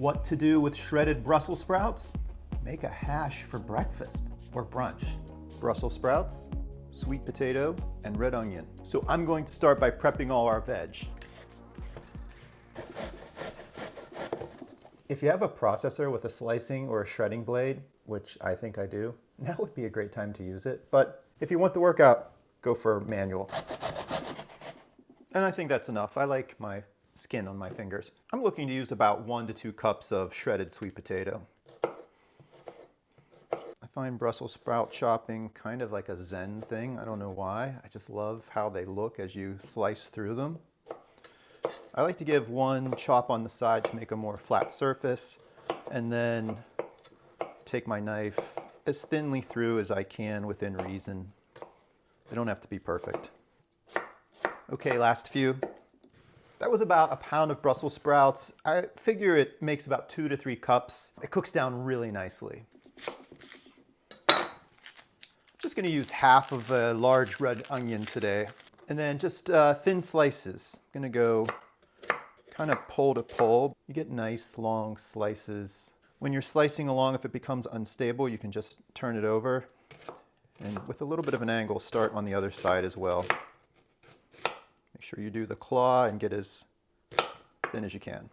What to do with shredded Brussels sprouts? Make a hash for breakfast or brunch. Brussels sprouts, sweet potato, and red onion. So I'm going to start by prepping all our veg. If you have a processor with a slicing or a shredding blade, which I think I do, now would be a great time to use it. But if you want the workout, go for manual. And I think that's enough. I like my skin on my fingers. I'm looking to use about 1 to 2 cups of shredded sweet potato. I find Brussels sprout chopping kind of like a Zen thing. I don't know why. I just love how they look as you slice through them. I like to give one chop on the side to make a more flat surface, and then take my knife as thinly through as I can within reason. They don't have to be perfect. Okay, last few. That was about a pound of Brussels sprouts. I figure it makes about 2 to 3 cups. It cooks down really nicely. Just gonna use half of a large red onion today. And then just thin slices. I'm gonna go kind of pole to pole. You get nice long slices. When you're slicing along, if it becomes unstable, you can just turn it over. And with a little bit of an angle, start on the other side as well. Make sure you do the claw and get as thin as you can.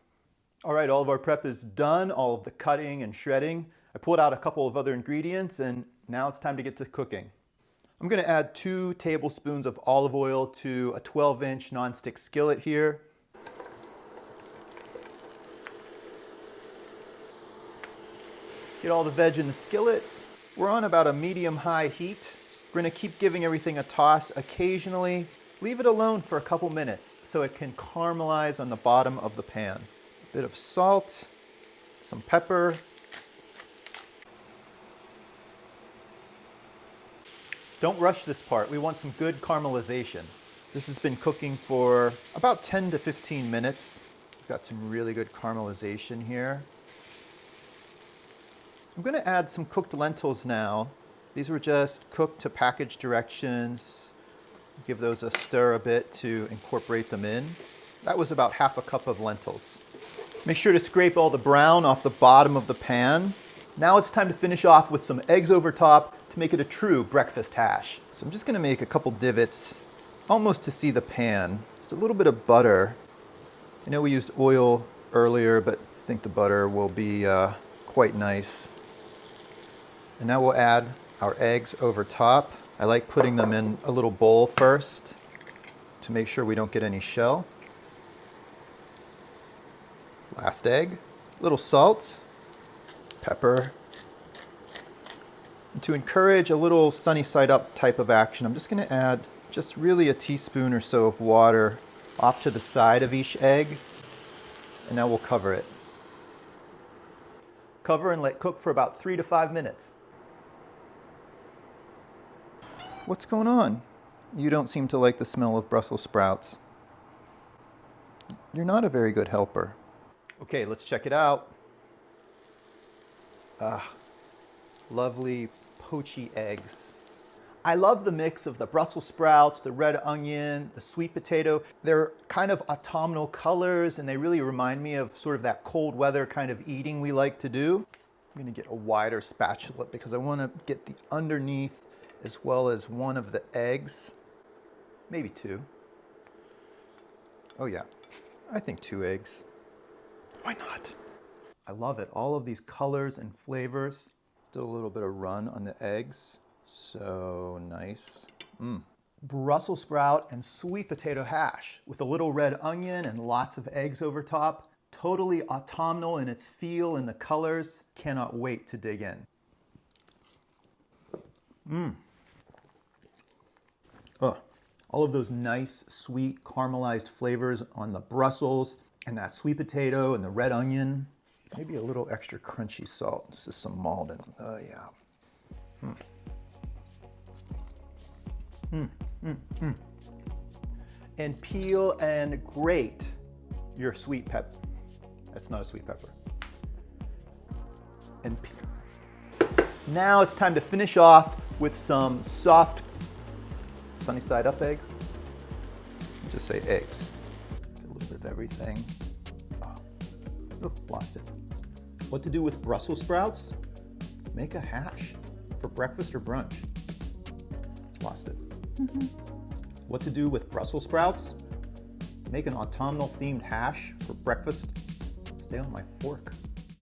All right, all of our prep is done, all of the cutting and shredding. I pulled out a couple of other ingredients, and now it's time to get to cooking. I'm gonna add 2 tablespoons of olive oil to a 12-inch nonstick skillet here. Get all the veg in the skillet. We're on about a medium-high heat. We're gonna keep giving everything a toss occasionally. Leave it alone for a couple minutes so it can caramelize on the bottom of the pan. A bit of salt, some pepper. Don't rush this part. We want some good caramelization. This has been cooking for about 10 to 15 minutes. We've got some really good caramelization here. I'm gonna add some cooked lentils now. These were just cooked to package directions. Give those a stir a bit to incorporate them in. That was about half a cup of lentils. Make sure to scrape all the brown off the bottom of the pan. Now it's time to finish off with some eggs over top to make it a true breakfast hash. So I'm just gonna make a couple divots, almost to see the pan. Just a little bit of butter. I know we used oil earlier, but I think the butter will be quite nice. And now we'll add our eggs over top. I like putting them in a little bowl first to make sure we don't get any shell. Last egg, a little salt, pepper. And to encourage a little sunny side up type of action, I'm just gonna add just really a teaspoon or so of water off to the side of each egg, and now we'll cover it. Cover and let cook for about 3 to 5 minutes. What's going on? You don't seem to like the smell of Brussels sprouts. You're not a very good helper. Okay, let's check it out. Lovely poachy eggs. I love the mix of the Brussels sprouts, the red onion, the sweet potato. They're kind of autumnal colors, and they really remind me of sort of that cold weather kind of eating we like to do. I'm gonna get a wider spatula because I wanna get the underneath as well as one of the eggs, maybe 2. Oh yeah, I think 2 eggs. Why not? I love it, all of these colors and flavors. Still a little bit of run on the eggs, so nice. Brussels sprout and sweet potato hash with a little red onion and lots of eggs over top. Totally autumnal in its feel and the colors. Cannot wait to dig in. All of those nice, sweet, caramelized flavors on the Brussels and that sweet potato and the red onion. Maybe a little extra crunchy salt. This is some Malden. Oh yeah. And peel and grate your sweet pepper. That's not a sweet pepper. And now it's time to finish off with some soft sunny side up eggs. Just say eggs. A little bit of everything. Oh, lost it. What to do with Brussels sprouts? Make a hash for breakfast or brunch. Lost it. What to do with Brussels sprouts? Make an autumnal themed hash for breakfast. Stay on my fork.